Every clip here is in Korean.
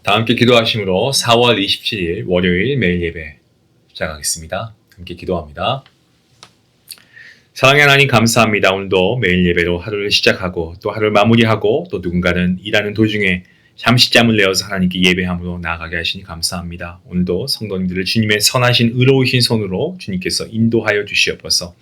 다 함께 기도하심으로 4월 27일 월요일 매일 예배 시작하겠습니다. 함께 기도합니다. 사랑의 하나님 감사합니다. 오늘도 매일 예배로 하루를 시작하고 또 하루를 마무리하고 또 누군가는 일하는 도중에 잠시 짬을 내어서 하나님께 예배함으로 나아가게 하시니 감사합니다. 오늘도 성도님들을 주님의 선하신 의로우신 손으로 주님께서 인도하여 주시옵소서.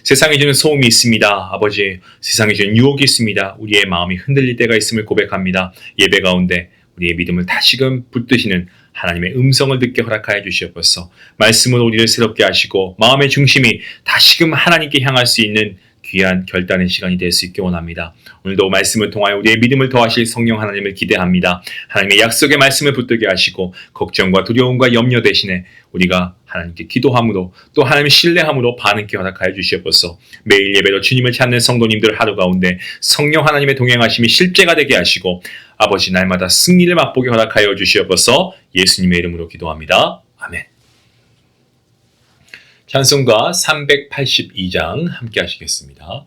세상에 주는 소음이 있습니다. 아버지, 세상에 주는 유혹이 있습니다. 우리의 마음이 흔들릴 때가 있음을 고백합니다. 예배 가운데 우리의 믿음을 다시금 붙드시는 하나님의 음성을 듣게 허락하여 주시옵소서. 말씀으로 우리를 새롭게 하시고 마음의 중심이 다시금 하나님께 향할 수 있는 귀한 결단의 시간이 될 수 있게 원합니다. 오늘도 말씀을 통하여 우리의 믿음을 더하실 성령 하나님을 기대합니다. 하나님의 약속의 말씀을 붙들게 하시고 걱정과 두려움과 염려 대신에 우리가 하나님께 기도함으로 또 하나님을 신뢰함으로 반응케 허락하여 주시옵소서. 매일 예배로 주님을 찾는 성도님들 하루 가운데 성령 하나님의 동행하심이 실제가 되게 하시고 아버지 날마다 승리를 맛보게 허락하여 주시옵소서. 예수님의 이름으로 기도합니다. 아멘. 찬송가 382장 함께 하시겠습니다.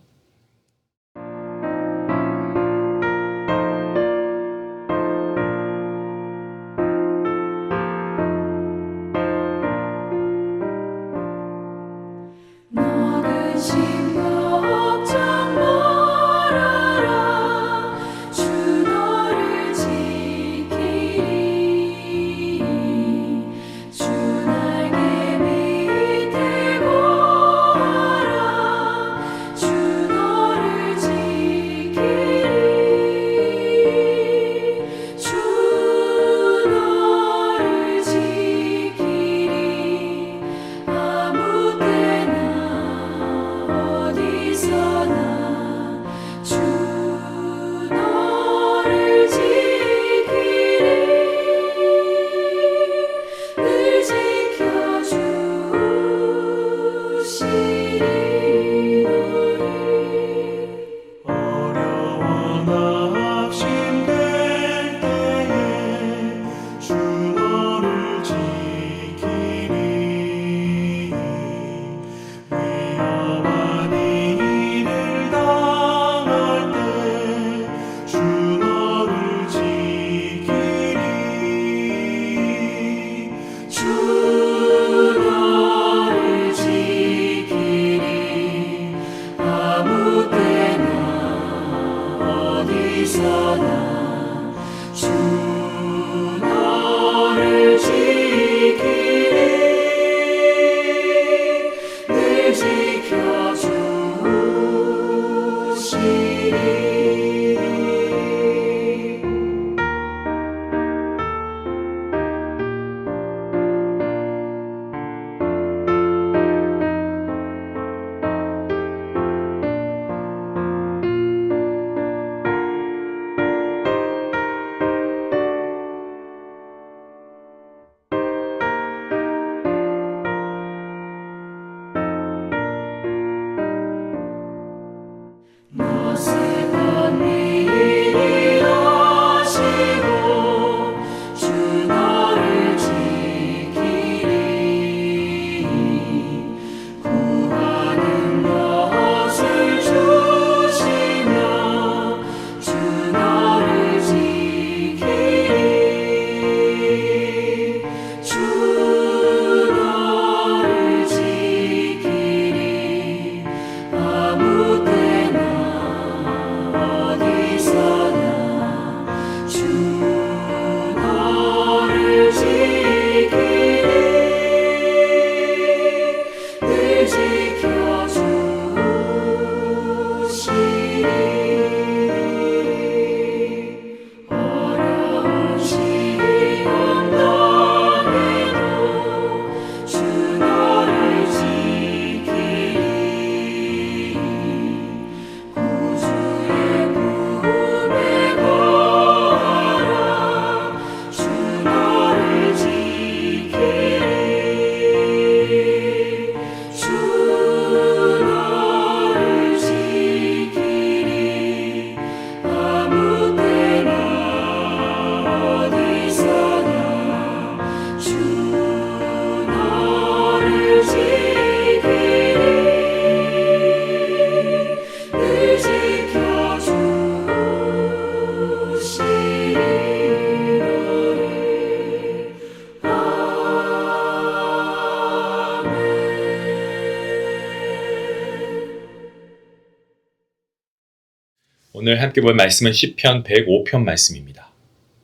오늘 함께 볼 말씀은 시편 105편 말씀입니다.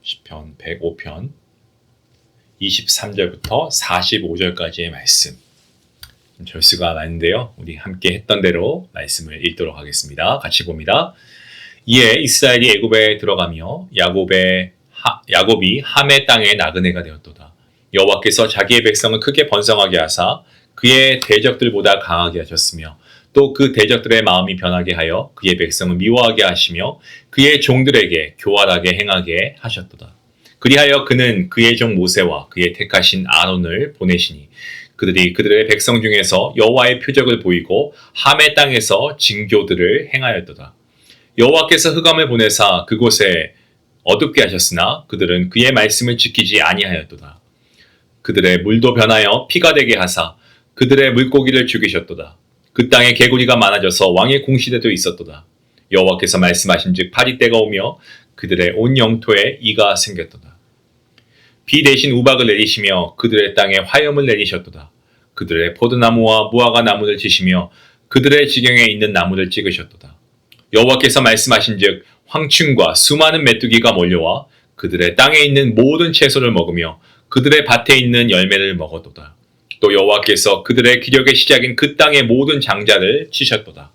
시편 105편 23절부터 45절까지의 말씀. 절수가 많은데요. 우리 함께 했던 대로 말씀을 읽도록 하겠습니다. 같이 봅니다. 이에 이스라엘이 애굽에 들어가며 야곱이 함의 땅에 나그네가 되었도다. 여호와께서 자기의 백성을 크게 번성하게 하사 그의 대적들보다 강하게 하셨으며 또 그 대적들의 마음이 변하게 하여 그의 백성을 미워하게 하시며 그의 종들에게 교활하게 행하게 하셨도다. 그리하여 그는 그의 종 모세와 그의 택하신 아론을 보내시니 그들이 그들의 백성 중에서 여호와의 표적을 보이고 함의 땅에서 징조들을 행하였도다. 여호와께서 흑암을 보내사 그곳에 어둡게 하셨으나 그들은 그의 말씀을 지키지 아니하였도다. 그들의 물도 변하여 피가 되게 하사 그들의 물고기를 죽이셨도다. 그 땅에 개구리가 많아져서 왕의 궁시대도 있었도다. 여호와께서 말씀하신즉 파리때가 오며 그들의 온 영토에 이가 생겼도다. 비 대신 우박을 내리시며 그들의 땅에 화염을 내리셨도다. 그들의 포도나무와 무화과 나무를 치시며 그들의 지경에 있는 나무를 찍으셨도다. 여호와께서 말씀하신즉 황충과 수많은 메뚜기가 몰려와 그들의 땅에 있는 모든 채소를 먹으며 그들의 밭에 있는 열매를 먹었도다. 또 여호와께서 그들의 기력의 시작인 그 땅의 모든 장자를 치셨도다.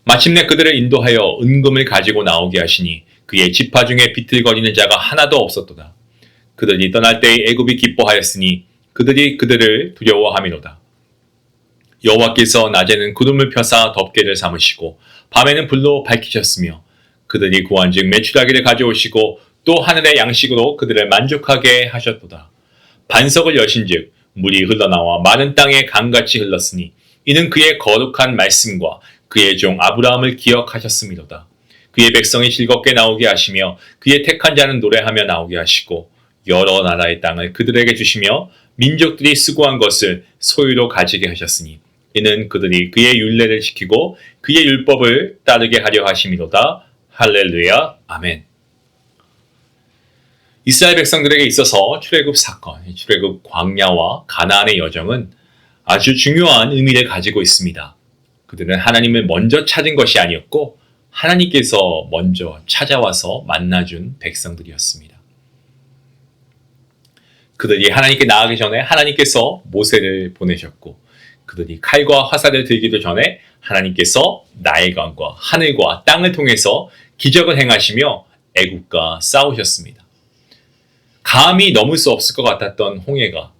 마침내 그들을 인도하여 은금을 가지고 나오게 하시니 그의 지파 중에 비틀거리는 자가 하나도 없었도다. 그들이 떠날 때에 애굽이 기뻐하였으니 그들이 그들을 두려워함이로다. 여호와께서 낮에는 구름을 펴사 덮개를 삼으시고 밤에는 불로 밝히셨으며 그들이 구한즉 메추라기를 가져오시고 또 하늘의 양식으로 그들을 만족하게 하셨도다. 반석을 여신즉 물이 흘러나와 마른 땅에 강같이 흘렀으니 이는 그의 거룩한 말씀과 그의 종 아브라함을 기억하셨음이로다. 그의 백성이 즐겁게 나오게 하시며 그의 택한 자는 노래하며 나오게 하시고 여러 나라의 땅을 그들에게 주시며 민족들이 수고한 것을 소유로 가지게 하셨으니 이는 그들이 그의 율례를 지키고 그의 율법을 따르게 하려 하심이로다. 할렐루야. 아멘. 이스라엘 백성들에게 있어서 출애굽 사건, 출애굽 광야와 가나안의 여정은 아주 중요한 의미를 가지고 있습니다. 그들은 하나님을 먼저 찾은 것이 아니었고 하나님께서 먼저 찾아와서 만나준 백성들이었습니다. 그들이 하나님께 나아가기 전에 하나님께서 모세를 보내셨고 그들이 칼과 화살을 들기도 전에 하나님께서 나일강과 하늘과 땅을 통해서 기적을 행하시며 애굽과 싸우셨습니다. 감히 넘을 수 없을 것 같았던 홍해가,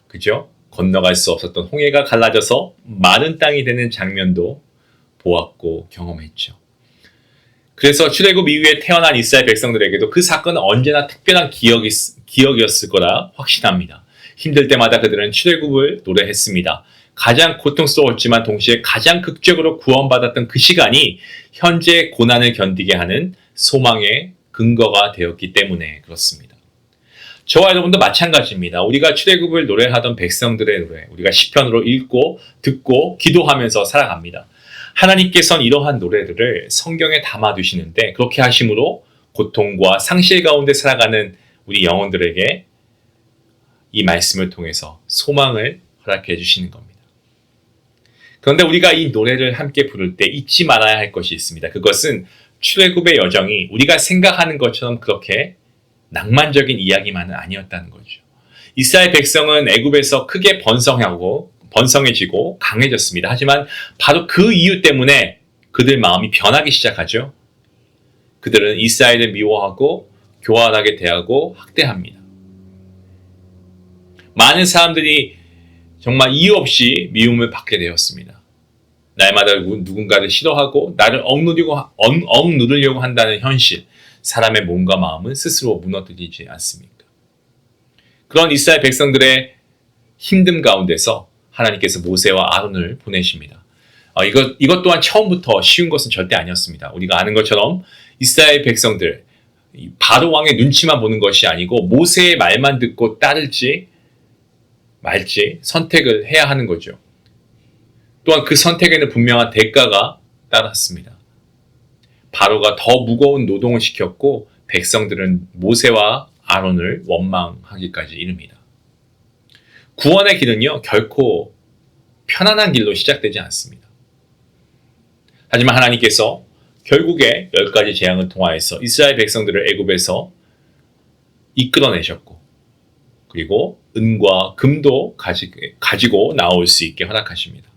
그죠? 건너갈 수 없었던 홍해가 갈라져서 마른 땅이 되는 장면도 보았고 경험했죠. 그래서 출애굽 이후에 태어난 이스라엘 백성들에게도 그 사건은 언제나 특별한 기억이었을 거라 확신합니다. 힘들 때마다 그들은 출애굽을 노래했습니다. 가장 고통스러웠지만 동시에 가장 극적으로 구원받았던 그 시간이 현재 고난을 견디게 하는 소망의 근거가 되었기 때문에 그렇습니다. 저와 여러분도 마찬가지입니다. 우리가 출애굽을 노래하던 백성들의 노래, 우리가 시편으로 읽고 듣고 기도하면서 살아갑니다. 하나님께서는 이러한 노래들을 성경에 담아두시는데 그렇게 하심으로 고통과 상실 가운데 살아가는 우리 영혼들에게 이 말씀을 통해서 소망을 허락해 주시는 겁니다. 그런데 우리가 이 노래를 함께 부를 때 잊지 말아야 할 것이 있습니다. 그것은 출애굽의 여정이 우리가 생각하는 것처럼 그렇게 낭만적인 이야기만은 아니었다는 거죠. 이스라엘 백성은 애굽에서 크게 번성해지고 강해졌습니다. 하지만 바로 그 이유 때문에 그들 마음이 변하기 시작하죠. 그들은 이스라엘을 미워하고 교활하게 대하고 학대합니다. 많은 사람들이 정말 이유 없이 미움을 받게 되었습니다. 날마다 누군가를 싫어하고 나를 억누르려고 한다는 현실, 사람의 몸과 마음은 스스로 무너뜨리지 않습니까? 그런 이스라엘 백성들의 힘듦 가운데서 하나님께서 모세와 아론을 보내십니다. 이것 또한 처음부터 쉬운 것은 절대 아니었습니다. 우리가 아는 것처럼 이스라엘 백성들, 바로 왕의 눈치만 보는 것이 아니고 모세의 말만 듣고 따를지 말지 선택을 해야 하는 거죠. 또한 그 선택에는 분명한 대가가 따랐습니다. 바로가 더 무거운 노동을 시켰고 백성들은 모세와 아론을 원망하기까지 이릅니다. 구원의 길은요 결코 편안한 길로 시작되지 않습니다. 하지만 하나님께서 결국에 10가지 재앙을 통하여서 이스라엘 백성들을 애굽에서 이끌어내셨고 그리고 은과 금도 가지고 나올 수 있게 허락하십니다.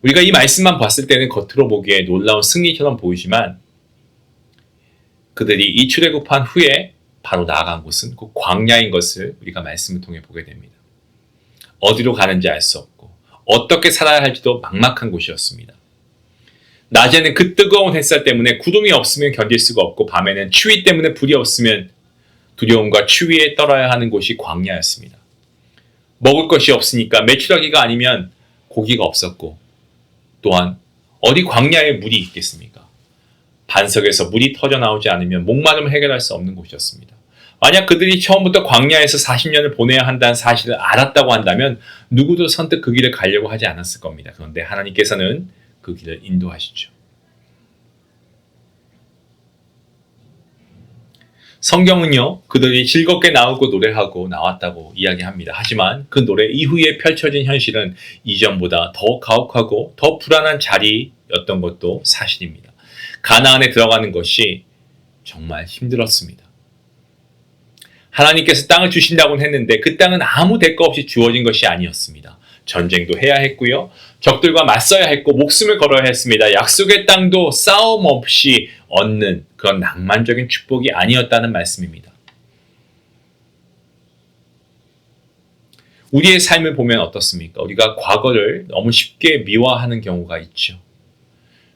우리가 이 말씀만 봤을 때는 겉으로 보기에 놀라운 승리처럼 보이지만 그들이 이 출애굽한 후에 바로 나아간 곳은 그 광야인 것을 우리가 말씀을 통해 보게 됩니다. 어디로 가는지 알 수 없고 어떻게 살아야 할지도 막막한 곳이었습니다. 낮에는 그 뜨거운 햇살 때문에 구름이 없으면 견딜 수가 없고 밤에는 추위 때문에 불이 없으면 두려움과 추위에 떨어야 하는 곳이 광야였습니다. 먹을 것이 없으니까 메추라기가 아니면 고기가 없었고 또한 어디 광야에 물이 있겠습니까? 반석에서 물이 터져 나오지 않으면 목마름을 해결할 수 없는 곳이었습니다. 만약 그들이 처음부터 광야에서 40년을 보내야 한다는 사실을 알았다고 한다면 누구도 선뜻 그 길을 가려고 하지 않았을 겁니다. 그런데 하나님께서는 그 길을 인도하시죠. 성경은요, 그들이 즐겁게 나오고 노래하고 나왔다고 이야기합니다. 하지만 그 노래 이후에 펼쳐진 현실은 이전보다 더 가혹하고 더 불안한 자리였던 것도 사실입니다. 가나안에 들어가는 것이 정말 힘들었습니다. 하나님께서 땅을 주신다고는 했는데 그 땅은 아무 대가 없이 주어진 것이 아니었습니다. 전쟁도 해야 했고요. 적들과 맞서야 했고 목숨을 걸어야 했습니다. 약속의 땅도 싸움 없이 얻는 그런 낭만적인 축복이 아니었다는 말씀입니다. 우리의 삶을 보면 어떻습니까? 우리가 과거를 너무 쉽게 미화하는 경우가 있죠.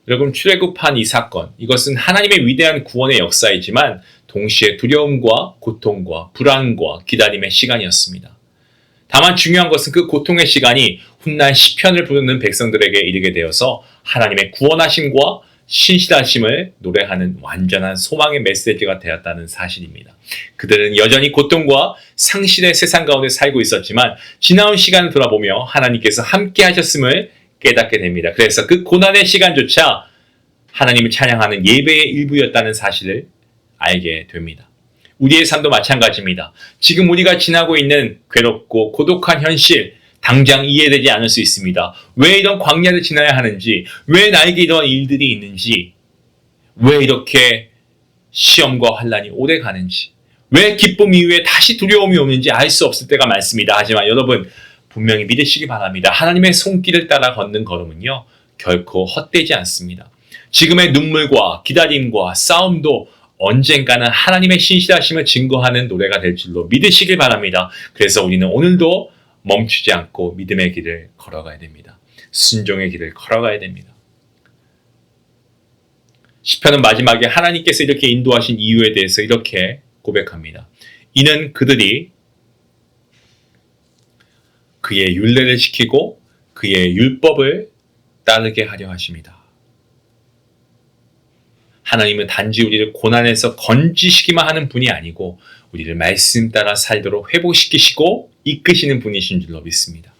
여러분, 출애굽한 이 사건, 이것은 하나님의 위대한 구원의 역사이지만 동시에 두려움과 고통과 불안과 기다림의 시간이었습니다. 다만 중요한 것은 그 고통의 시간이 훗날 시편을 부르는 백성들에게 이르게 되어서 하나님의 구원하심과 신실하심을 노래하는 완전한 소망의 메시지가 되었다는 사실입니다. 그들은 여전히 고통과 상실의 세상 가운데 살고 있었지만 지나온 시간을 돌아보며 하나님께서 함께 하셨음을 깨닫게 됩니다. 그래서 그 고난의 시간조차 하나님을 찬양하는 예배의 일부였다는 사실을 알게 됩니다. 우리의 삶도 마찬가지입니다. 지금 우리가 지나고 있는 괴롭고 고독한 현실, 당장 이해되지 않을 수 있습니다. 왜 이런 광야를 지나야 하는지, 왜 나에게 이런 일들이 있는지, 왜 이렇게 시험과 환난이 오래 가는지, 왜 기쁨 이후에 다시 두려움이 오는지 알 수 없을 때가 많습니다. 하지만 여러분, 분명히 믿으시기 바랍니다. 하나님의 손길을 따라 걷는 걸음은요, 결코 헛되지 않습니다. 지금의 눈물과 기다림과 싸움도 언젠가는 하나님의 신실하심을 증거하는 노래가 될 줄로 믿으시길 바랍니다. 그래서 우리는 오늘도 멈추지 않고 믿음의 길을 걸어가야 됩니다. 순종의 길을 걸어가야 됩니다. 시편은 마지막에 하나님께서 이렇게 인도하신 이유에 대해서 이렇게 고백합니다. 이는 그들이 그의 율례를 지키고 그의 율법을 따르게 하려 하십니다. 하나님은 단지 우리를 고난에서 건지시기만 하는 분이 아니고 우리를 말씀 따라 살도록 회복시키시고 이끄시는 분이신 줄로 믿습니다.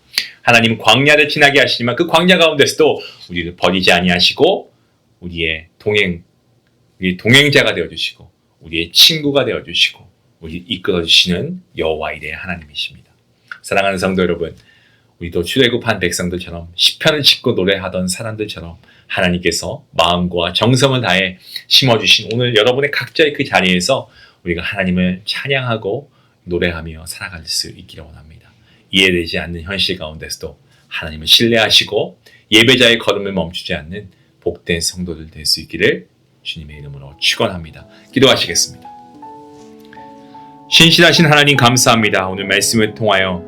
하나님은 광야를 지나게 하시지만 그 광야 가운데서도 우리를 버리지 아니하시고 우리의 동행자가 되어주시고 우리의 친구가 되어주시고 우리를 이끌어주시는 여호와 이레의 하나님이십니다. 사랑하는 성도 여러분, 우리도 출애굽한 백성들처럼 시편을 짓고 노래하던 사람들처럼 하나님께서 마음과 정성을 다해 심어주신 오늘 여러분의 각자의 그 자리에서 우리가 하나님을 찬양하고 노래하며 살아갈 수 있기를 원합니다. 이해되지 않는 현실 가운데서도 하나님을 신뢰하시고 예배자의 걸음을 멈추지 않는 복된 성도들 될 수 있기를 주님의 이름으로 축원합니다. 기도하시겠습니다. 신실하신 하나님 감사합니다. 오늘 말씀을 통하여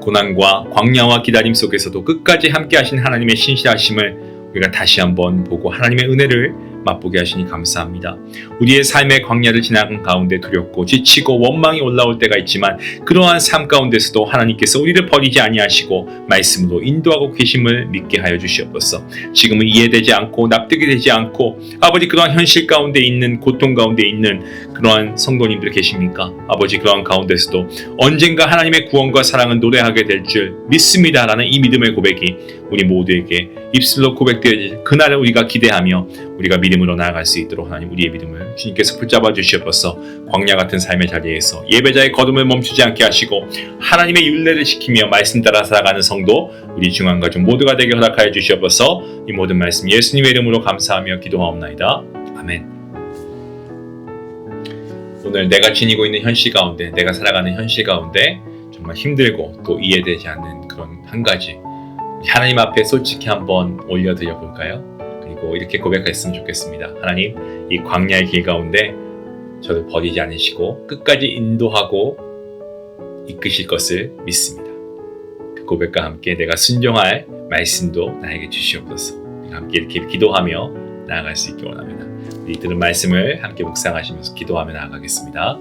고난과 광야와 기다림 속에서도 끝까지 함께 하신 하나님의 신실하심을 우리가 다시 한번 보고 하나님의 은혜를 맛보게 하시니 감사합니다. 우리의 삶의 광야를 지나간 가운데 두렵고 지치고 원망이 올라올 때가 있지만 그러한 삶 가운데서도 하나님께서 우리를 버리지 아니하시고 말씀으로 인도하고 계심을 믿게 하여 주시옵소서. 지금은 이해되지 않고 납득이 되지 않고 아버지 그러한 현실 가운데 있는 고통 가운데 있는 그러한 성도님들 계십니까? 아버지 그러한 가운데서도 언젠가 하나님의 구원과 사랑을 노래하게 될 줄 믿습니다라는 이 믿음의 고백이 우리 모두에게 입술로 고백되어질 그날을 우리가 기대하며 우리가 믿음으로 나아갈 수 있도록 하나님 우리의 믿음을 주님께서 붙잡아 주시옵소서. 광야 같은 삶의 자리에서 예배자의 거듭을 멈추지 않게 하시고 하나님의 율례를 지키며 말씀 따라 살아가는 성도 우리 중앙가족 모두가 되게 허락하여 주시옵소서. 이 모든 말씀 예수님의 이름으로 감사하며 기도하옵나이다. 아멘. 오늘 내가 지니고 있는 현실 가운데, 내가 살아가는 현실 가운데 정말 힘들고 또 이해되지 않는 그런 한 가지 하나님 앞에 솔직히 한번 올려드려 볼까요? 그리고 이렇게 고백했으면 좋겠습니다. 하나님, 이 광야의 길 가운데 저를 버리지 않으시고 끝까지 인도하고 이끄실 것을 믿습니다. 그 고백과 함께 내가 순종할 말씀도 나에게 주시옵소서. 함께 이렇게 기도하며 나아갈 수 있기 원합니다. 우리 들은 말씀을 함께 묵상하시면서 기도하며 나아가겠습니다.